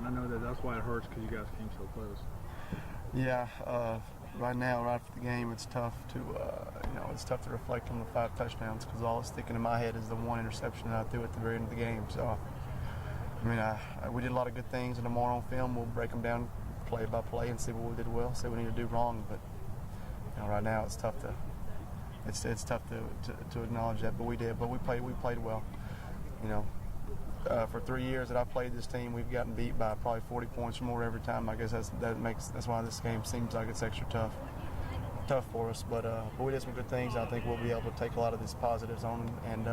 and I know that's why it hurts because you guys came so close. Yeah, right now, right after the game, it's tough to it's tough to reflect on the 5 touchdowns because all that's sticking in my head is the 1 interception that I threw at the very end of the game. So, I mean, we did a lot of good things, and tomorrow on film we'll break them down play by play and see what we did well, see what we need to do wrong. But right now it's tough to acknowledge that, but we did. But we played well. For 3 years that I've played this team, we've gotten beat by probably 40 points or more every time. I guess that's why this game seems like it's extra tough for us. But we did some good things. I think we'll be able to take a lot of these positives on, and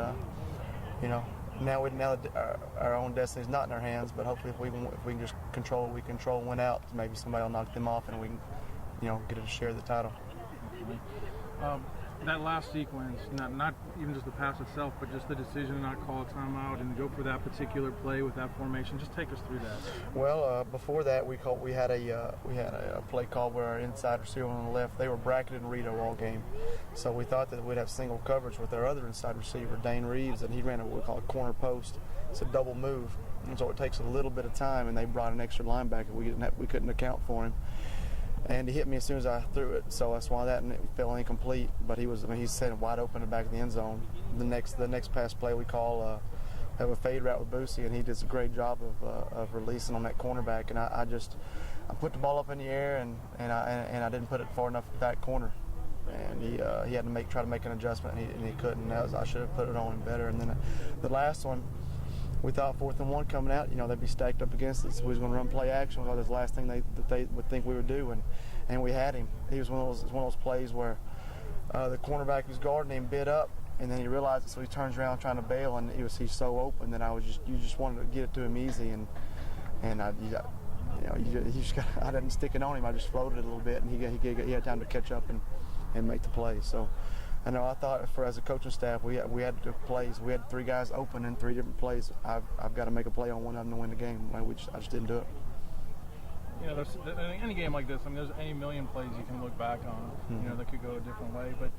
now our own destiny is not in our hands. But hopefully, if we can just control what we control, win out, maybe somebody will knock them off, and we can get to share the title. That last sequence, not even just the pass itself, but just the decision to not call a timeout and go for that particular play with that formation. Just take us through that. Well, before that, we had a play call where our inside receiver on the left, they were bracketed and Rito all game, so we thought that we'd have single coverage with our other inside receiver, Dane Reeves, and he ran what we call a corner post. It's a double move, and so it takes a little bit of time, and they brought an extra linebacker. We couldn't account for him. And he hit me as soon as I threw it, so that's why that fell incomplete. But he's sitting wide open in the back of the end zone. The next pass play we call have a fade route with Boosie, and he does a great job of releasing on that cornerback. And I put the ball up in the air, and I didn't put it far enough back corner. And he had to try to make an adjustment, and he couldn't. I should have put it on him better. And then the last one, we thought 4th and 1 coming out, they'd be stacked up against us. We was going to run play action. We thought that's the last thing that they would think we would do, and we had him. He was one of those plays where the cornerback who's guarding him bit up, and then he realized it, so he turns around trying to bail, and he's so open that you just wanted to get it to him easy, and I didn't stick it on him. I just floated it a little bit, and he had time to catch up and make the play. So. I thought as a coaching staff, we had to do plays. We had 3 guys open in 3 different plays. I've got to make a play on one of them to win the game. I just didn't do it. There's any game like this, there's any million plays you can look back on, that could go a different way. But,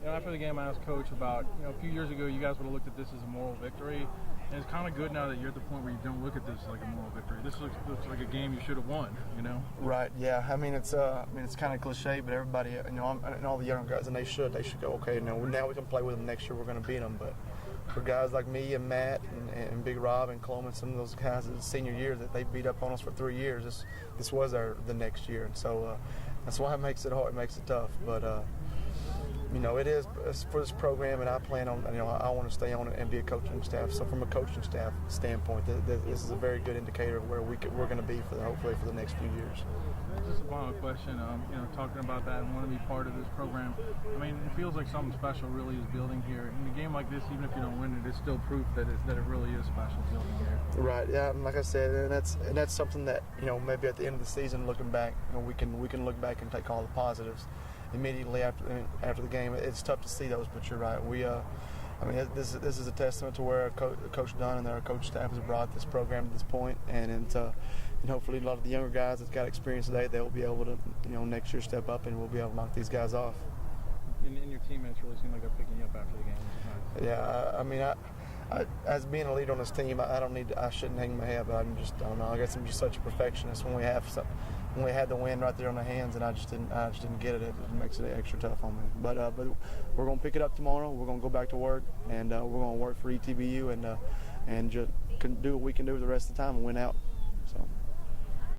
after the game, I asked Coach about, a few years ago, you guys would have looked at this as a moral victory. And it's kind of good now that you're at the point where you don't look at this like a moral victory. This looks like a game you should have won, Right, yeah. It's kind of cliche, but everybody, and all the younger guys, and they should go, okay, now we can play with them next year, we're going to beat them. But for guys like me and Matt and Big Rob and Coleman, some of those guys in the senior years that they beat up on us for 3 years, this was the next year. And so that's why it makes it hard, it makes it tough. But, it is for this program, and I plan on, I want to stay on it and be a coaching staff. So from a coaching staff standpoint, this is a very good indicator of where we're going to be hopefully for the next few years. Just a final question, talking about that and want to be part of this program. It feels like something special really is building here. In a game like this, even if you don't win it, it's still proof that it really is special building here. Right, yeah, and like I said, and that's something that, maybe at the end of the season, looking back, we can look back and take all the positives. Immediately after the game, it's tough to see those, but you're right. This is a testament to where Coach Dunn and our coach staff has brought this program to this point, and hopefully a lot of the younger guys that's got experience today, they'll be able to next year step up, and we'll be able to knock these guys off. And your teammates really seem like they're picking you up after the game. Yeah, as being a leader on this team, I shouldn't hang my head, but I don't know. I guess I'm just such a perfectionist. When we had the win right there on the hands, and I just didn't get it. It makes it extra tough on me. But we're gonna pick it up tomorrow. We're gonna go back to work, and we're gonna work for ETBU, and just do what we can do the rest of the time and win out.